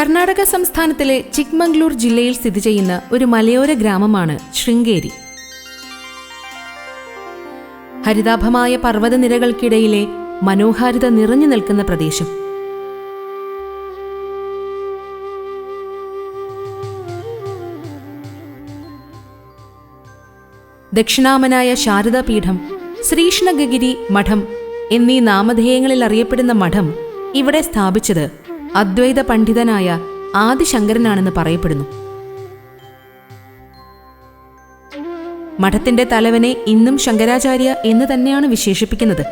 കർണാടക സംസ്ഥാനത്തിലെ ചിക്മംഗ്ലൂർ ജില്ലയിൽ സ്ഥിതി ചെയ്യുന്ന ഒരു മലയോര ഗ്രാമമാണ് ശൃംഗേരി. ഹരിതാഭമായ പർവ്വതനിരകൾക്കിടയിലെ മനോഹാരിത നിറഞ്ഞു നിൽക്കുന്ന പ്രദേശം. ദക്ഷിണാമനായ ശാരദാപീഠം, ശ്രീകൃഷ്ണഗിരി മഠം എന്നീ നാമധേയങ്ങളിൽ അറിയപ്പെടുന്ന മഠം ഇവിടെ സ്ഥാപിച്ചത് അദ്വൈത പണ്ഡിതനായ ആദിശങ്കരനാണെന്ന് പറയപ്പെടുന്നു. മഠത്തിന്റെ തലവനെ ഇന്നും ശങ്കരാചാര്യ എന്ന് തന്നെയാണ് വിശേഷിപ്പിക്കുന്നത്.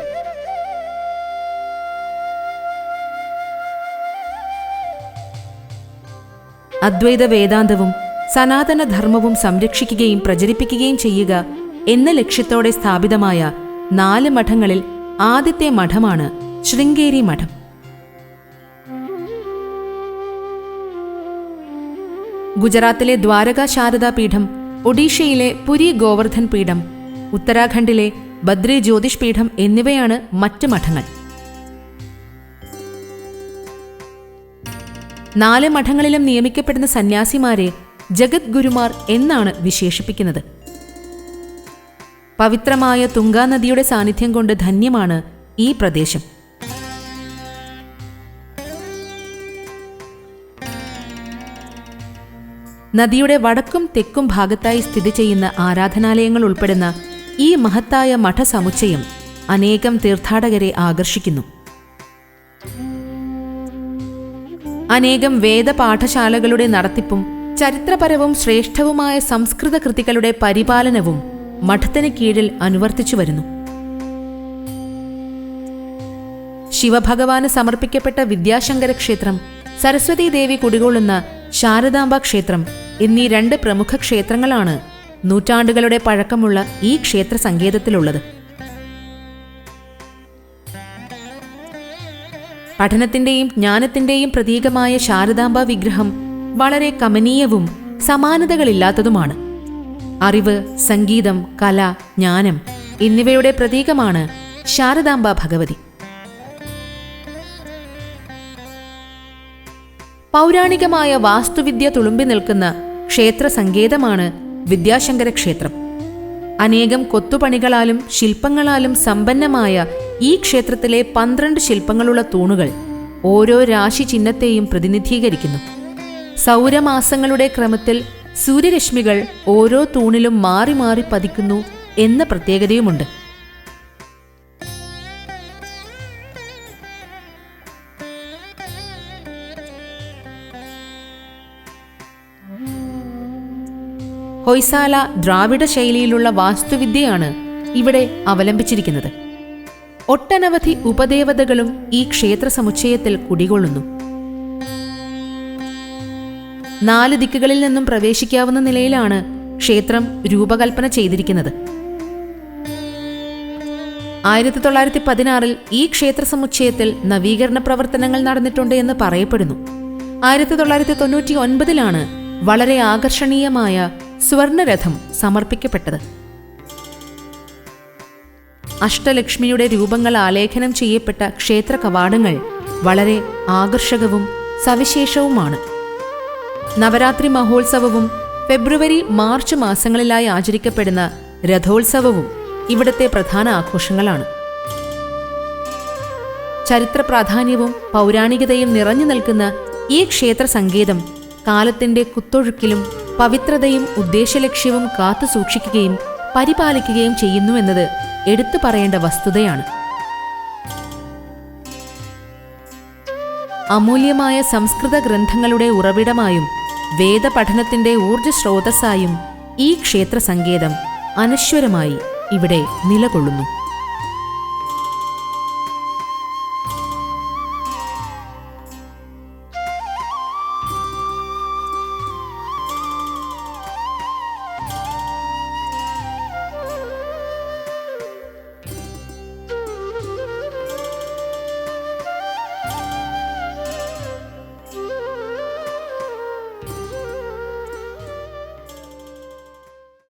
അദ്വൈത വേദാന്തവും സനാതന ധർമ്മവും സംരക്ഷിക്കുകയും പ്രചരിപ്പിക്കുകയും ചെയ്യുക എന്ന ലക്ഷ്യത്തോടെ സ്ഥാപിതമായ 4 മഠങ്ങളിൽ ആദ്യത്തെ മഠമാണ് ശൃംഗേരി മഠം. ഗുജറാത്തിലെ ദ്വാരക ശാരദാപീഠം, ഒഡീഷയിലെ പുരി ഗോവർദ്ധൻ പീഠം, ഉത്തരാഖണ്ഡിലെ ബദ്രി ജ്യോതിഷ് പീഠം എന്നിവയാണ് മറ്റ് മഠങ്ങൾ. 4 മഠങ്ങളിലും നിയമിക്കപ്പെടുന്ന സന്യാസിമാരെ ജഗത് ഗുരുമാർ എന്നാണ് വിശേഷിപ്പിക്കുന്നത്. പവിത്രമായ തുംഗാ നദിയുടെ സാന്നിധ്യം കൊണ്ട് ധന്യമാണ് ഈ പ്രദേശം. നദിയുടെ വടക്കും തെക്കും ഭാഗത്തായി സ്ഥിതി ചെയ്യുന്ന ആരാധനാലയങ്ങൾ ഉൾപ്പെടുന്ന ഈ മഹത്തായ മഠസമുച്ചയം അനേകം തീർത്ഥാടകരെ ആകർഷിക്കുന്നു. അനേകം വേദപാഠശാലകളുടെ നടത്തിപ്പും ചരിത്രപരവും ശ്രേഷ്ഠവുമായ സംസ്കൃത കൃതികളുടെ പരിപാലനവും മഠത്തിന് കീഴിൽ അനുവർത്തിച്ചു വരുന്നു. ശിവഭഗവാന് സമർപ്പിക്കപ്പെട്ട വിദ്യാശങ്കര ക്ഷേത്രം, സരസ്വതീ ദേവി കുടികൊള്ളുന്ന ശാരദാംബ ക്ഷേത്രം എന്നീ 2 പ്രമുഖ ക്ഷേത്രങ്ങളാണ് നൂറ്റാണ്ടുകളുടെ പഴക്കമുള്ള ഈ ക്ഷേത്ര സങ്കേതത്തിലുള്ളത്. പഠനത്തിന്റെയും ജ്ഞാനത്തിന്റെയും പ്രതീകമായ ശാരദാംബ വിഗ്രഹം വളരെ കമനീയവും സമാനതകളില്ലാത്തതുമാണ്. അറിവ്, സംഗീതം, കല, ജ്ഞാനം എന്നിവയുടെ പ്രതീകമാണ് ശാരദാംബ ഭഗവതി. പൗരാണികമായ വാസ്തുവിദ്യ തുളുമ്പി നിൽക്കുന്ന ക്ഷേത്ര സങ്കേതമാണ് വിദ്യാശങ്കര ക്ഷേത്രം. അനേകം കൊത്തുപണികളാലും ശില്പങ്ങളാലും സമ്പന്നമായ ഈ ക്ഷേത്രത്തിലെ 12 ശില്പങ്ങളുള്ള തൂണുകൾ ഓരോ രാശി ചിഹ്നത്തെയും പ്രതിനിധീകരിക്കുന്നു. സൗരമാസങ്ങളുടെ ക്രമത്തിൽ സൂര്യരശ്മികൾ ഓരോ തൂണിലും മാറി മാറി പതിക്കുന്നു എന്ന പ്രത്യേകതയുമുണ്ട്. ഹൊയ്സാല ദ്രാവിഡ ശൈലിയിലുള്ള വാസ്തുവിദ്യയാണ് ഇവിടെ അവലംബിച്ചിരിക്കുന്നത്. ഒട്ടനവധി ഉപദേവതകളും ഈ ക്ഷേത്ര സമുച്ചയത്തിൽ കുടികൊള്ളുന്നു. 4 ദിക്കുകളിൽ നിന്നും പ്രവേശിക്കാവുന്ന നിലയിലാണ് ക്ഷേത്രം രൂപകൽപ്പന ചെയ്തിരിക്കുന്നത്. 1916 ഈ ക്ഷേത്ര സമുച്ചയത്തിൽ നവീകരണ പ്രവർത്തനങ്ങൾ നടന്നിട്ടുണ്ട് എന്ന് പറയപ്പെടുന്നു. 1999 വളരെ ആകർഷണീയമായ സ്വർണരഥം സമർപ്പിക്കപ്പെട്ടത്. അഷ്ടലക്ഷ്മിയുടെ രൂപങ്ങൾ ആലേഖനം ചെയ്യപ്പെട്ട ക്ഷേത്ര കവാടങ്ങൾ വളരെ ആകർഷകവും സവിശേഷവുമാണ്. നവരാത്രി മഹോത്സവവും ഫെബ്രുവരി, മാർച്ച് മാസങ്ങളിലായി ആചരിക്കപ്പെടുന്ന രഥോത്സവവും ഇവിടത്തെ പ്രധാന ആഘോഷങ്ങളാണ്. ചരിത്ര പ്രാധാന്യവും പൗരാണികതയും നിറഞ്ഞു നിൽക്കുന്ന ഈ ക്ഷേത്ര സങ്കേതം കാലത്തിന്റെ കുത്തൊഴുക്കിലും പവിത്രതയും ഉദ്ദേശലക്ഷ്യവും കാത്തു സൂക്ഷിക്കുകയും പരിപാലിക്കുകയും ചെയ്യുന്നുവെന്നത് എടുത്തു പറയേണ്ട വസ്തുതയാണ്. അമൂല്യമായ സംസ്കൃത ഗ്രന്ഥങ്ങളുടെ ഉറവിടമായും വേദപഠനത്തിന്റെ ഊർജ്ജസ്രോതസ്സായും ഈ ക്ഷേത്ര സങ്കേതം അനശ്വരമായി ഇവിടെ നിലകൊള്ളുന്നു.